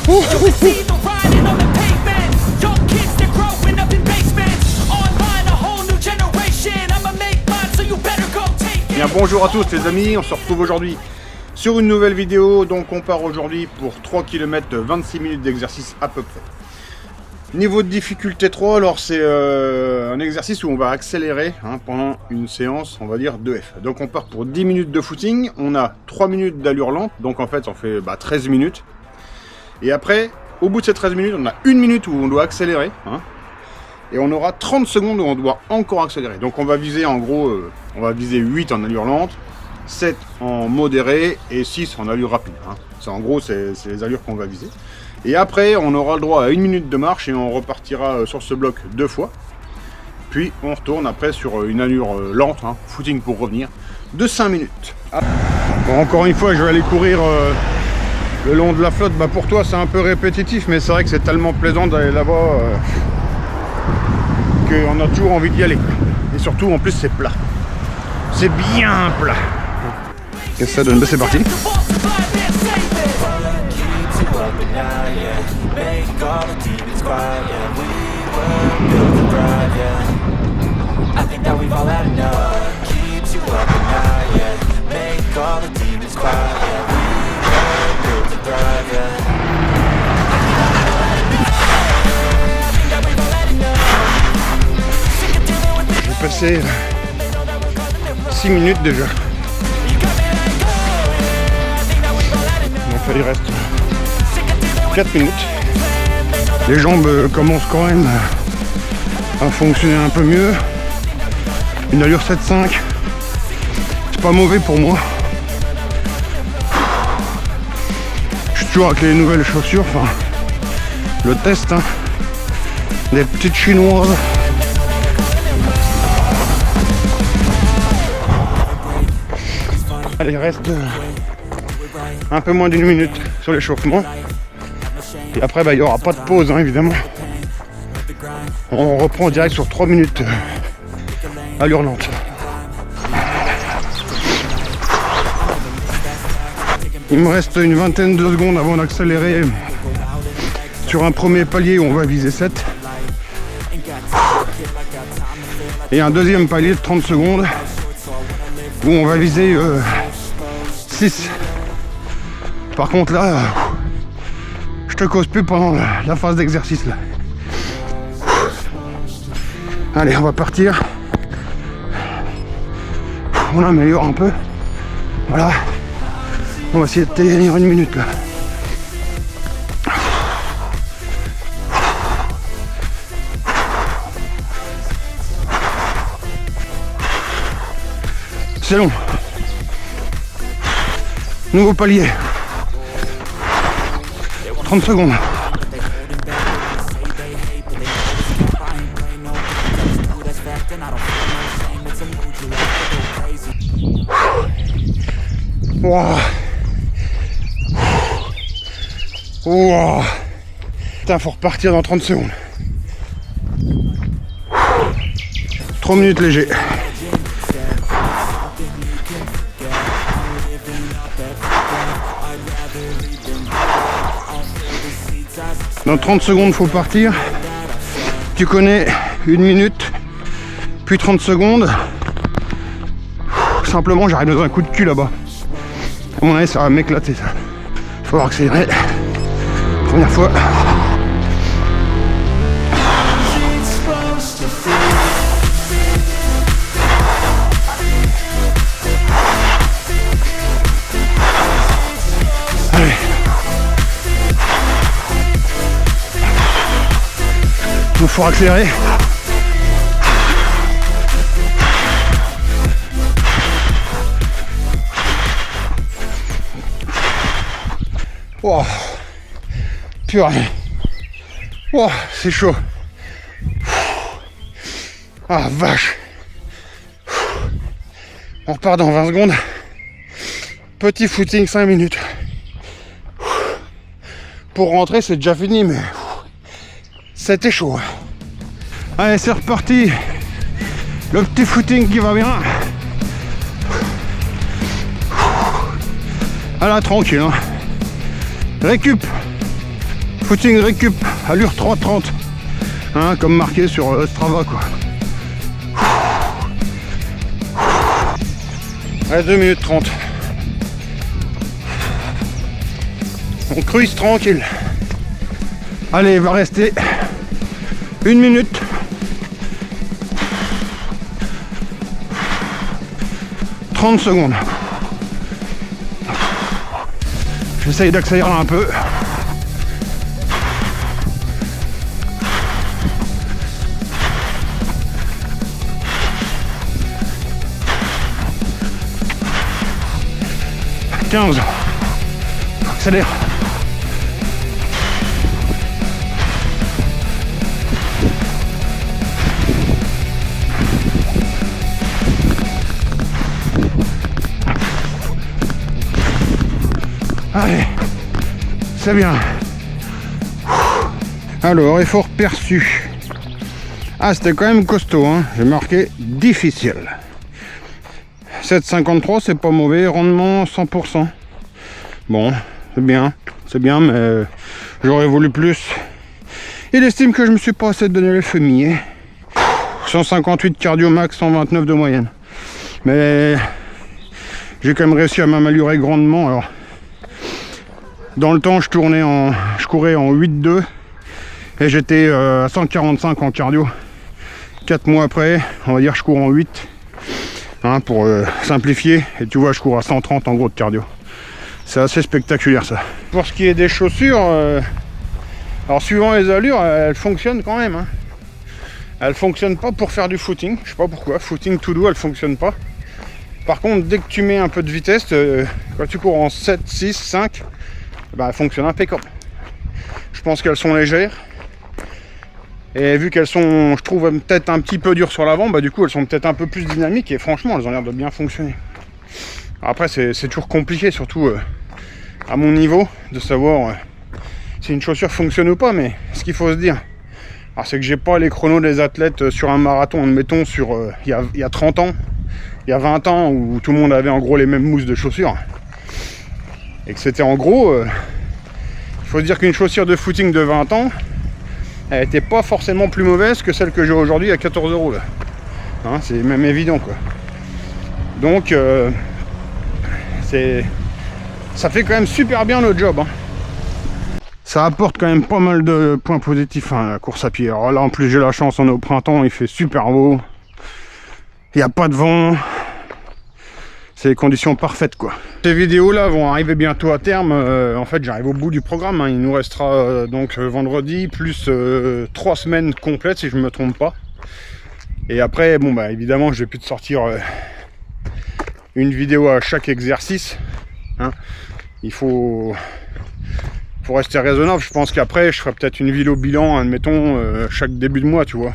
Bien, bonjour à tous les amis, on se retrouve aujourd'hui sur une nouvelle vidéo. Donc on part aujourd'hui pour 3 km de 26 minutes d'exercice à peu près. Niveau de difficulté 3, alors c'est un exercice où on va accélérer pendant une séance, on va dire 2F. Donc on part pour 10 minutes de footing, on a 3 minutes d'allure lente, donc en fait on fait 13 minutes. Et après, au bout de ces 13 minutes, on a 1 minute où on doit accélérer. Et on aura 30 secondes où on doit encore accélérer. Donc on va viser en gros, on va viser 8 en allure lente, 7 en modéré et 6 en allure rapide. C'est en gros, c'est les allures qu'on va viser. Et après, on aura le droit à 1 minute de marche et on repartira sur ce bloc 2 fois. Puis on retourne après sur une allure lente, footing pour revenir, de 5 minutes. Bon, encore une fois, je vais aller courir le long de la flotte. Pour toi, c'est un peu répétitif, mais c'est vrai que c'est tellement plaisant d'aller là-bas. On a toujours envie d'y aller. Et surtout, en plus, c'est plat. C'est bien plat. Qu'est-ce que ça donne? C'est parti. Passé 6 minutes déjà. Donc il reste 4 minutes. Les jambes commencent quand même à fonctionner un peu mieux. Une allure 7,5. C'est pas mauvais pour moi. Je suis toujours avec les nouvelles chaussures. Enfin, le test. Des petites chinoises. Il reste un peu moins d'1 minute sur l'échauffement. Et après, il n'y aura pas de pause, évidemment. On reprend direct sur 3 minutes allure lente. Il me reste une vingtaine de secondes avant d'accélérer sur un premier palier où on va viser 7. Et un deuxième palier de 30 secondes où on va viser 6. Par contre là, je te cause plus pendant la phase d'exercice là. Allez, on va partir. On améliore un peu. Voilà. On va essayer de tenir 1 minute là. C'est long. Nouveau palier. 30 secondes. Wow. Wow. Putain, faut repartir dans 30 secondes. 3 minutes léger. Dans 30 secondes, faut partir. Tu connais 1 minute, puis 30 secondes. Simplement, j'arrive dans un coup de cul là-bas. À mon avis, ça va m'éclater ça. Faut accélérer. Première fois. Allez. Il faut accélérer. Wow. Purée. Wow, c'est chaud. Ah vache. On repart dans 20 secondes. Petit footing 5 minutes. Pour rentrer, c'est déjà fini, mais c'était chaud. Allez, c'est reparti. Le petit footing qui va bien. Ah là, tranquille. Récup. Footing récup, allure 3,30. Hein, comme marqué sur Strava quoi. Ouais, 2 minutes 30. On cruise tranquille. Allez, il va rester 1 minute. « 30 secondes. J'essaye d'accélérer un peu. « 15. Accélère. Allez, c'est bien. Alors, effort perçu. Ah, c'était quand même costaud, hein. J'ai marqué difficile. 7,53, c'est pas mauvais. Rendement 100%. Bon, c'est bien, mais j'aurais voulu plus. Il estime que je me suis pas assez donné les fumiers. 158 cardio max, 129 de moyenne. Mais j'ai quand même réussi à m'améliorer grandement. Alors, dans le temps, je courais en 8,2 et j'étais à 145 en cardio. 4 mois après, on va dire je cours en 8, hein, pour simplifier. Et tu vois, je cours à 130 en gros de cardio. C'est assez spectaculaire ça. Pour ce qui est des chaussures, alors suivant les allures, elles fonctionnent quand même. Hein. Elles fonctionnent pas pour faire du footing. Je sais pas pourquoi. Footing tout doux, elles fonctionnent pas. Par contre, dès que tu mets un peu de vitesse, quand tu cours en 7, 6, 5, bah, elles fonctionnent impeccable. Je pense qu'elles sont légères. Et vu qu'elles sont, je trouve, peut-être un petit peu dures sur l'avant, bah du coup elles sont peut-être un peu plus dynamiques et franchement elles ont l'air de bien fonctionner. Après c'est toujours compliqué, surtout à mon niveau, de savoir si une chaussure fonctionne ou pas, mais ce qu'il faut se dire, c'est que j'ai pas les chronos des athlètes sur un marathon, admettons, sur il y a 30 ans, il y a 20 ans, où tout le monde avait en gros les mêmes mousses de chaussures. Et que c'était en gros, il faut se dire qu'une chaussure de footing de 20 ans, elle n'était pas forcément plus mauvaise que celle que j'ai aujourd'hui à 14 € là. Hein, c'est même évident quoi. Donc ça fait quand même super bien le job. Hein. Ça apporte quand même pas mal de points positifs, hein, la course à pied. Alors là en plus j'ai la chance, on est au printemps, il fait super beau. Il n'y a pas de vent. C'est les conditions parfaites quoi. Ces vidéos là vont arriver bientôt à terme. En fait j'arrive au bout du programme, hein. Il nous restera donc vendredi plus 3 semaines complètes si je ne me trompe pas. Et après bon bah évidemment je vais plus te sortir une vidéo à chaque exercice. Hein. Il faut rester raisonnable. Je pense qu'après je ferai peut-être une vidéo bilan, admettons, chaque début de mois, tu vois.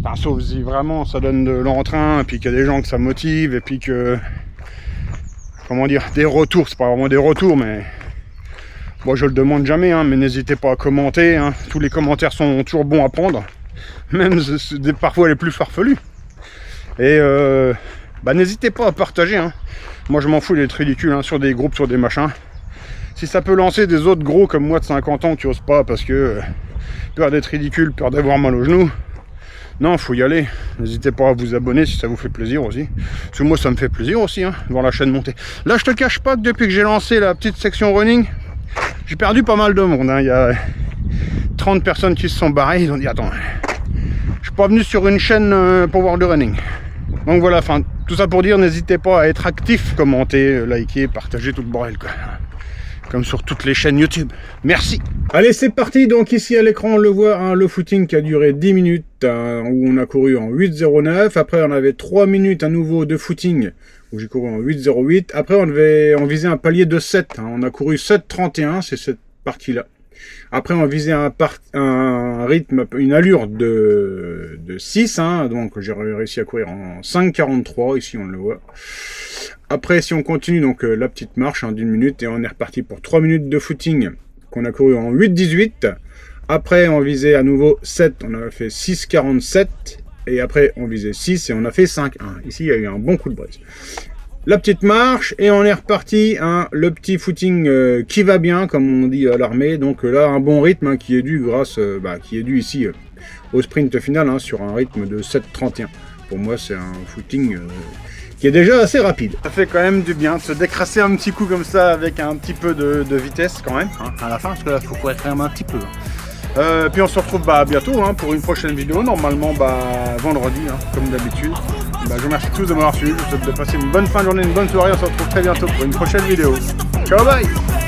Enfin, sauf si vraiment ça donne de l'entrain, et puis qu'il y a des gens que ça motive, et puis que, comment dire, des retours, c'est pas vraiment des retours, mais moi je le demande jamais, hein, mais n'hésitez pas à commenter, hein. Tous les commentaires sont toujours bons à prendre, même parfois les plus farfelus. Et bah, n'hésitez pas à partager, hein. Moi je m'en fous d'être ridicule, hein, sur des groupes, sur des machins. Si ça peut lancer des autres gros comme moi de 50 ans qui osent pas parce que peur d'être ridicule, peur d'avoir mal aux genoux, non, faut y aller. N'hésitez pas à vous abonner si ça vous fait plaisir aussi. Parce que moi, ça me fait plaisir aussi, hein, voir la chaîne monter. Là, je te cache pas que depuis que j'ai lancé la petite section running, j'ai perdu pas mal de monde. Hein. Il y a 30 personnes qui se sont barrées. Ils ont dit, attends, je suis pas venu sur une chaîne pour voir du running. Donc voilà, enfin, tout ça pour dire, n'hésitez pas à être actif, commenter, liker, partager tout le bordel, quoi. Comme sur toutes les chaînes YouTube. Merci. Allez, c'est parti. Donc ici à l'écran, on le voit, hein, le footing qui a duré 10 minutes, où on a couru en 8,09. Après, on avait 3 minutes à nouveau de footing, où j'ai couru en 8,08. Après, on visait un palier de 7. Hein. On a couru 7,31, c'est cette partie-là. Après, on visait un rythme, une allure de 6. Hein. Donc, j'ai réussi à courir en 5,43. Ici, on le voit. Après, si on continue, donc la petite marche hein, d'1 minute, et on est reparti pour 3 minutes de footing qu'on a couru en 8,18. Après, on visait à nouveau 7, on a fait 6,47. Et après, on visait 6 et on a fait 5,1. Ici, il y a eu un bon coup de brise. la petite marche et on est reparti, hein, le petit footing qui va bien, comme on dit à l'armée. Donc là, un bon rythme hein, qui est dû ici au sprint final hein, sur un rythme de 7,31. Pour moi, c'est un footing qui est déjà assez rapide. Ça fait quand même du bien de se décrasser un petit coup comme ça avec un petit peu de vitesse quand même hein, à la fin, parce que là, il faut courir quand même un petit peu. Puis on se retrouve bientôt hein, pour une prochaine vidéo, normalement vendredi, hein, comme d'habitude. Je vous remercie tous de m'avoir suivi, je vous souhaite de passer une bonne fin de journée, une bonne soirée, on se retrouve très bientôt pour une prochaine vidéo. Ciao, bye!